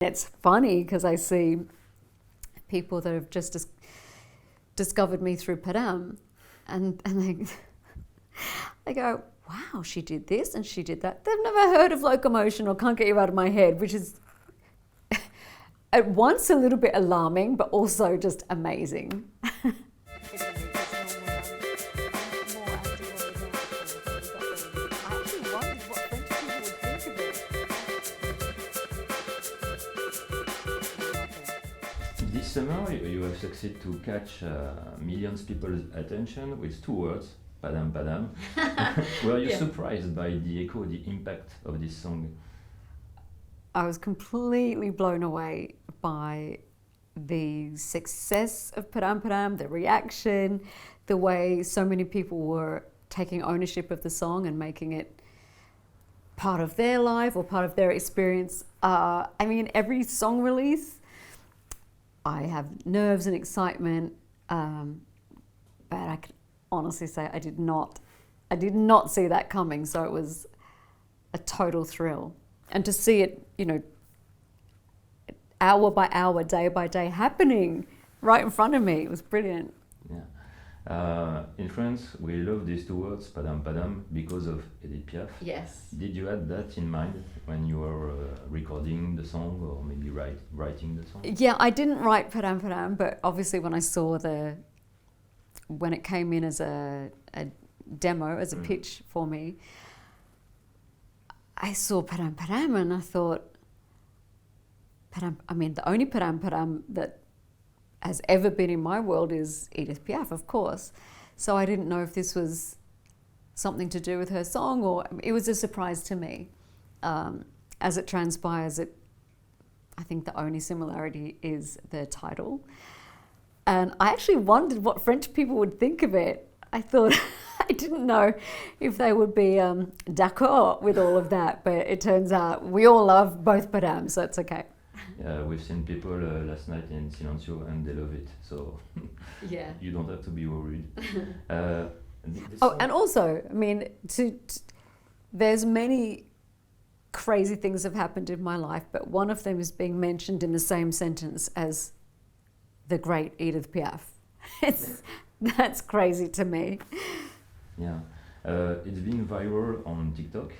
It's funny because I see people that have just discovered me through Padam, and they go, wow, she did this and she did that. They've never heard of locomotion or can't get you out of my head, which is at once a little bit alarming, but also just amazing. This summer, you have succeeded to catch millions of people's attention with two words, Padam Padam. Were you surprised by the echo, the impact of this song? I was completely blown away by the success of Padam Padam, the reaction, the way so many people were taking ownership of the song and making it part of their life or part of their experience. I mean, every song release, I have nerves and excitement, but I can honestly say I did not see that coming. So it was a total thrill, and to see it, you know, hour by hour, day by day, happening right in front of me, it was brilliant. Yeah. In France, we love these two words, Padam Padam, because of Edith Piaf. Yes. Did you have that in mind when you were recording the song, or maybe writing the song? Yeah, I didn't write Padam Padam, but obviously when I saw when it came in as a demo, as a pitch for me, I saw Padam Padam and I thought, the only Padam Padam that has ever been in my world is Edith Piaf, of course. So I didn't know if this was something to do with her song, or it was a surprise to me. As it transpires, I think the only similarity is the title. And I actually wondered what French people would think of it. I thought, I didn't know if they would be d'accord with all of that, but it turns out we all love both Padam, so it's okay. Yeah, we've seen people last night in Silencio and they love it, so yeah, you don't have to be worried. And also, I mean, there's many crazy things have happened in my life, but one of them is being mentioned in the same sentence as the great Edith Piaf. That's crazy to me. Yeah. It's been viral on TikTok.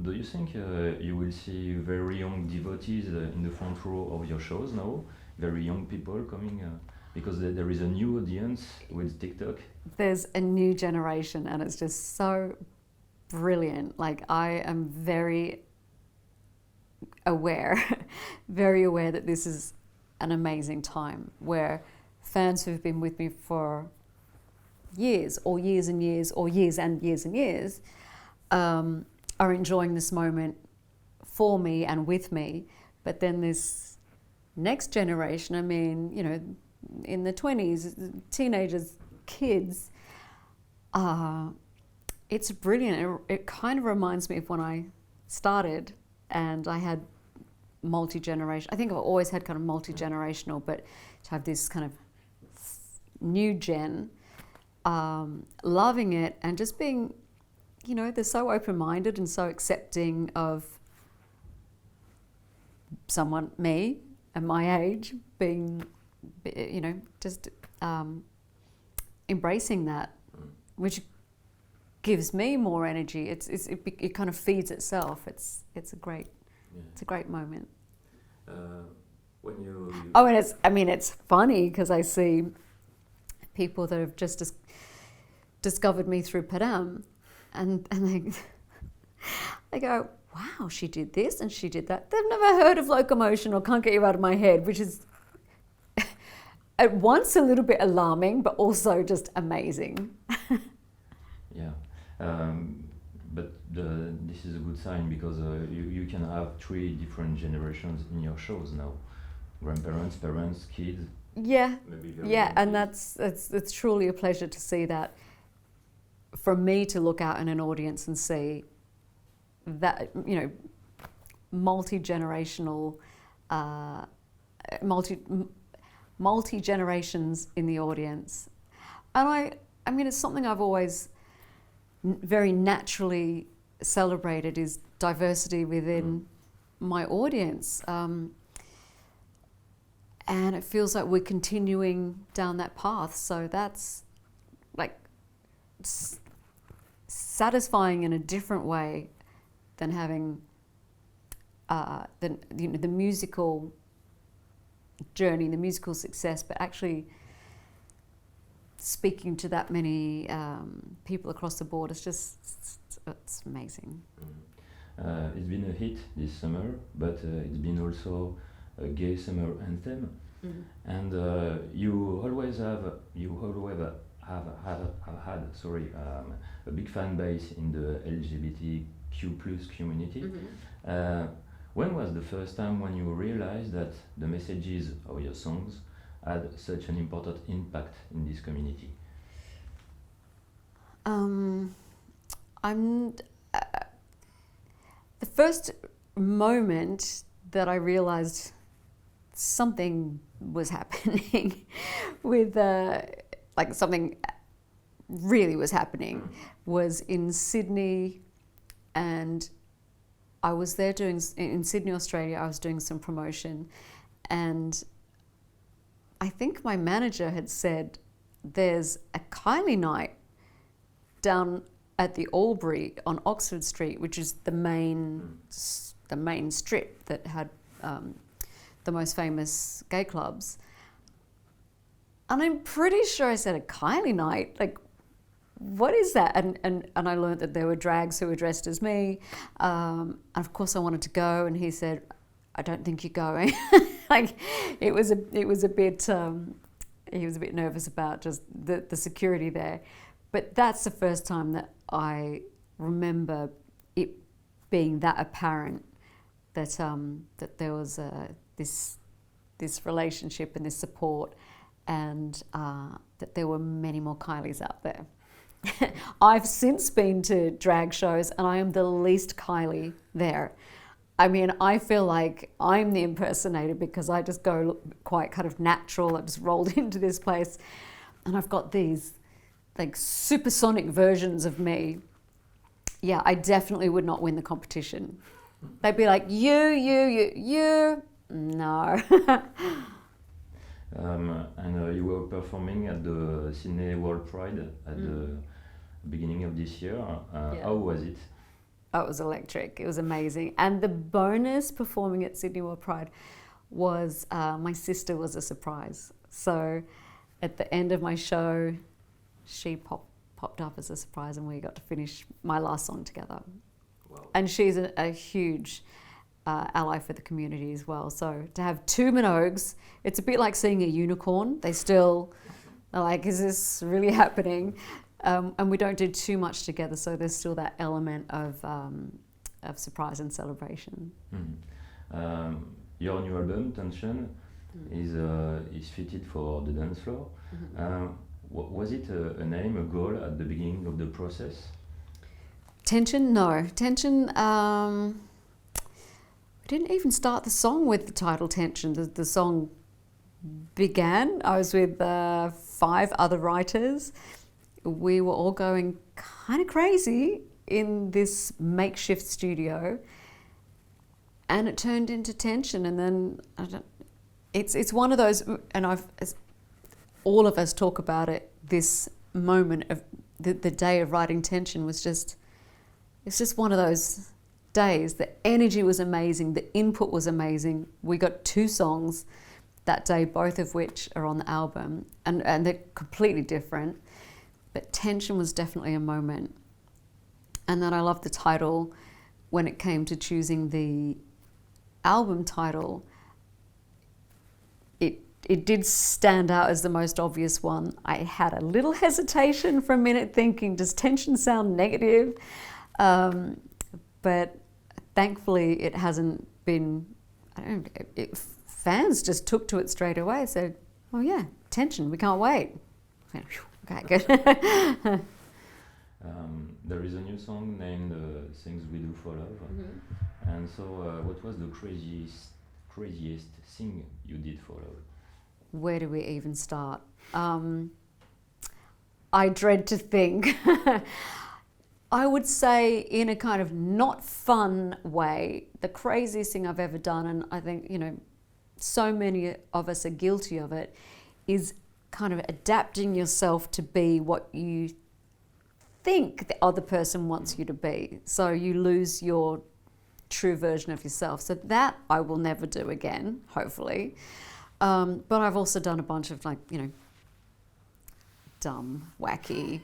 Do you think you will see very young devotees in the front row of your shows now? Very young people coming? Because there is a new audience with TikTok. There's a new generation and it's just so brilliant. Like, I am very aware that this is an amazing time where fans who've been with me for years and years, are enjoying this moment for me and with me. But then this next generation, I mean, you know, in the 20s, teenagers, kids, it's brilliant. It kind of reminds me of when I started and I had multi-generation. I think I've always had kind of multi-generational, but to have this kind of new gen, loving it and just being, you know, they're so open-minded and so accepting of someone, me, at my age, being, you know, just embracing that, which gives me more energy. It kind of feeds itself. It's a great moment. When you and it's funny because I see people that have just discovered me through Padam, and they go, wow, she did this and she did that. They've never heard of locomotion or can't get you out of my head, which is at once a little bit alarming, but also just amazing. Yeah, but this is a good sign because you can have 3 different generations in your shows now: grandparents, parents, kids. Yeah, and it's truly a pleasure to see that. For me to look out in an audience and see that, you know, multi-generational, multi-generations in the audience, and I mean, it's something I've always very naturally celebrated, is diversity within my audience. And it feels like we're continuing down that path. So that's like satisfying in a different way than having the musical journey, the musical success, but actually speaking to that many people across the board. It's amazing. It's been a hit this summer, but it's been also a gay summer anthem. Mm-hmm. And you always have had a big fan base in the LGBTQ plus community. Mm-hmm. When was the first time when you realized that the messages of your songs had such an important impact in this community? The first moment that I realized something was happening with like something really was happening was in Sydney, and I was there in Sydney, Australia. I was doing some promotion, and I think my manager had said there's a Kylie night down at the Albury on Oxford Street, which is the main strip that had the most famous gay clubs. And I'm pretty sure I said a Kylie night, like, what is that? And I learned that there were drags who were dressed as me. And of course I wanted to go, and he said, I don't think you're going. Like, he was a bit nervous about just the security there. But that's the first time that I remember it being that apparent that that there was this relationship and this support, and that there were many more Kylies out there. I've since been to drag shows, and I am the least Kylie there. I mean, I feel like I'm the impersonator because I just go quite kind of natural. I just rolled into this place, and I've got these like supersonic versions of me. Yeah, I definitely would not win the competition. They'd be like, you. No. And you were performing at the Sydney World Pride at the beginning of this year. Yeah. How was it? Oh, it was electric. It was amazing. And the bonus performing at Sydney World Pride was my sister was a surprise. So at the end of my show, she popped up as a surprise, and we got to finish my last song together. Wow. And she's a huge ally for the community as well. So to have two Minogues, it's a bit like seeing a unicorn. They still are like, is this really happening? And we don't do too much together, so there's still that element of surprise and celebration. Mm-hmm. Your new album, Tension, is fitted for the dance floor. Mm-hmm. Was it a name, a goal at the beginning of the process? Tension? No. Tension, we didn't even start the song with the title Tension. The song began, I was with 5 other writers. We were all going kind of crazy in this makeshift studio, and it turned into Tension. And then it's one of those, and all of us talk about it. This moment of the day of writing Tension was it's just one of those days. The energy was amazing, the input was amazing. We got 2 songs that day, both of which are on the album, and they're completely different. But Tension was definitely a moment. And then I loved the title. When it came to choosing the album title, it did stand out as the most obvious one. I had a little hesitation for a minute, thinking, does Tension sound negative? But thankfully it hasn't been, fans just took to it straight away, said, oh yeah, Tension, we can't wait. Okay, good. There is a new song named Things We Do for Love. Mm-hmm. And so what was the craziest thing you did for love? Where do we even start? I dread to think. I would say in a kind of not fun way, the craziest thing I've ever done, and I think, so many of us are guilty of it, is kind of adapting yourself to be what you think the other person wants you to be. So you lose your true version of yourself. So that I will never do again, hopefully. But I've also done a bunch of dumb, wacky,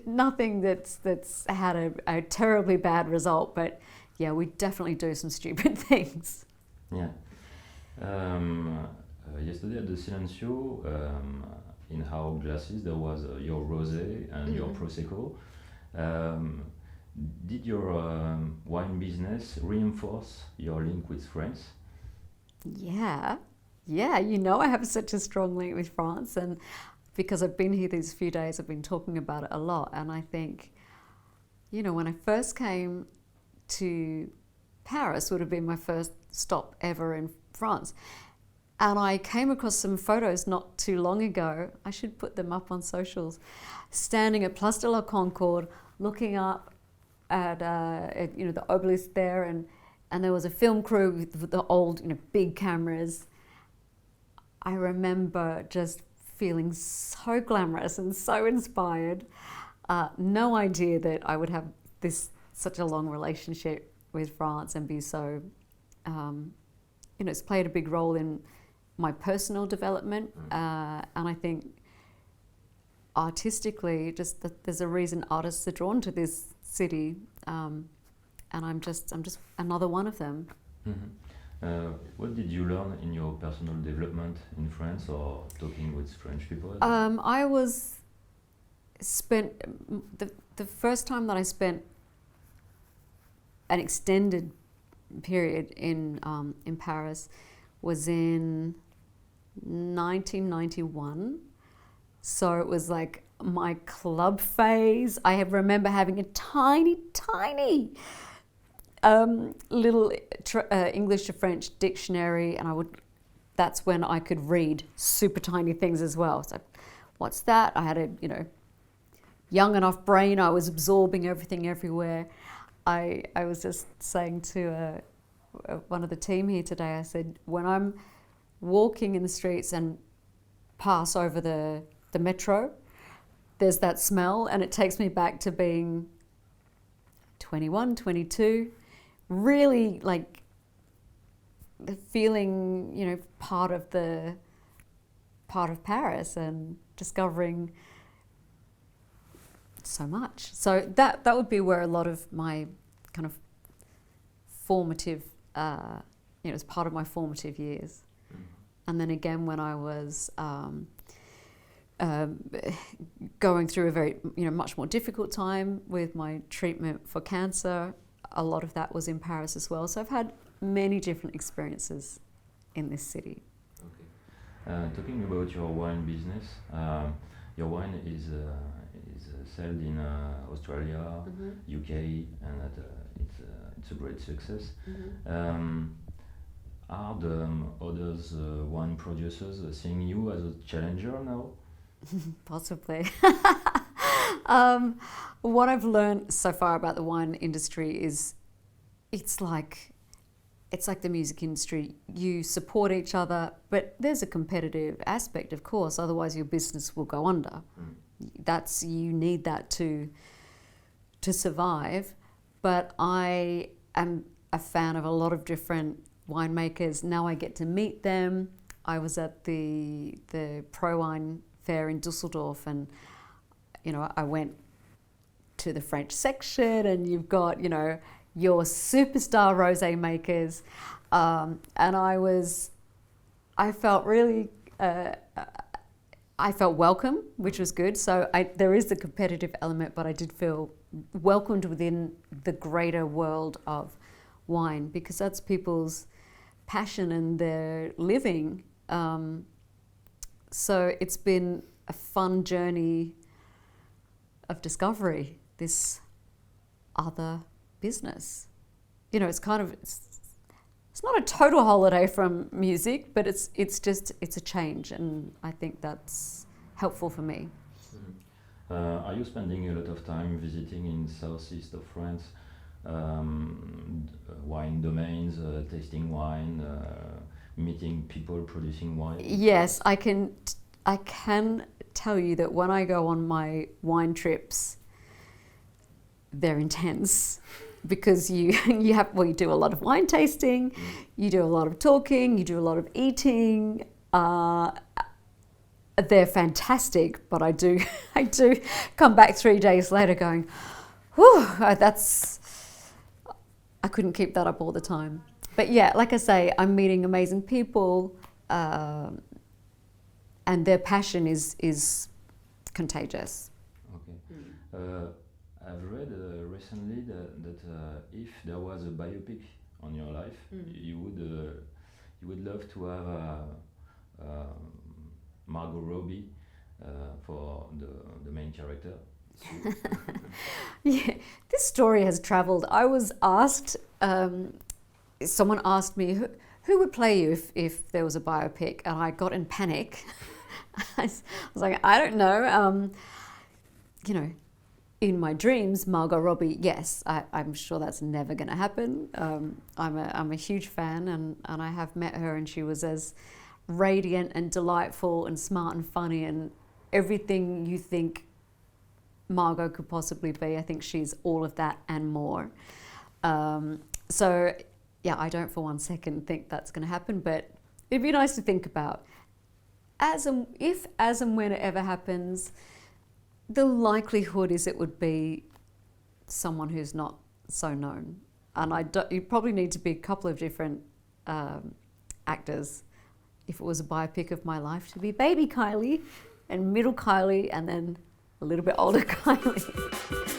nothing that's had a terribly bad result. But yeah, we definitely do some stupid things. Yeah. Yesterday at the Silencio, in our glasses there was your rosé and your prosecco. Did your wine business reinforce your link with France? Yeah, I have such a strong link with France, and because I've been here these few days, I've been talking about it a lot. And I think, when I first came to Paris, would have been my first stop ever in France. And I came across some photos not too long ago, I should put them up on socials, standing at Place de la Concorde, looking up at the obelisk there, and there was a film crew with the old, big cameras. I remember just feeling so glamorous and so inspired. No idea that I would have such a long relationship with France and be so, it's played a big role in my personal development. And I think artistically, just that there's a reason artists are drawn to this city. And I'm just another one of them. Mm-hmm. What did you learn in your personal development in France or talking with French people? I was spent the first time that I spent an extended period in Paris was in 1991. So it was like my club phase. I remember having a tiny little English to French dictionary, and that's when I could read super tiny things as well. So what's that? I had a young enough brain. I was absorbing everything everywhere. I was just saying to one of the team here today, I said, when I'm walking in the streets and pass over the metro, there's that smell, and it takes me back to being 21, 22, really like the feeling, part of Paris and discovering so much. So that would be where a lot of my kind of formative, it's part of my formative years. And then again, when I was going through a very, much more difficult time with my treatment for cancer, a lot of that was in Paris as well. So I've had many different experiences in this city. Okay. Talking about your wine business, your wine is sold in Australia, UK, and it's a great success. Are the others wine producers seeing you as a challenger now? Possibly. What I've learned so far about the wine industry is it's like the music industry. You support each other, but there's a competitive aspect, of course, otherwise your business will go under. You need that to survive. But I am a fan of a lot of different winemakers. Now I get to meet them. I was at the Pro Wine Fair in Dusseldorf, and I went to the French section, and you've got your superstar rosé makers, and I felt really I felt welcome, which was good. So there is the competitive element, but I did feel welcomed within the greater world of wine, because that's people's passion and their living. So it's been a fun journey of discovery, this other business. It's kind of, it's not a total holiday from music, but it's a change, and I think that's helpful for me. Are you spending a lot of time visiting in southeast of France, wine domains, tasting wine, meeting people producing wine? Yes, I can tell you that when I go on my wine trips, they're intense because you you do a lot of wine tasting, you do a lot of talking, you do a lot of eating. They're fantastic, but I do come back 3 days later going, whew, I couldn't keep that up all the time. But yeah, like I say, I'm meeting amazing people, and their passion is contagious. Okay. I've read recently that if there was a biopic on your life, you would love to have Margot Robbie for the main character. Yeah, this story has travelled. I was asked, someone asked me, who would play you if there was a biopic? And I got in panic. I was like, I don't know. In my dreams, Margot Robbie, yes, I'm sure that's never going to happen. I'm a huge fan, and I have met her, and she was as radiant and delightful and smart and funny and everything you think Margot could possibly be. I think she's all of that and more. So yeah, I don't for one second think that's going to happen, but it'd be nice to think about. If and when it ever happens, the likelihood is it would be someone who's not so known. And you probably need to be a couple of different actors. If it was a biopic of my life, to be baby Kylie and middle Kylie and then a little bit older Kylie.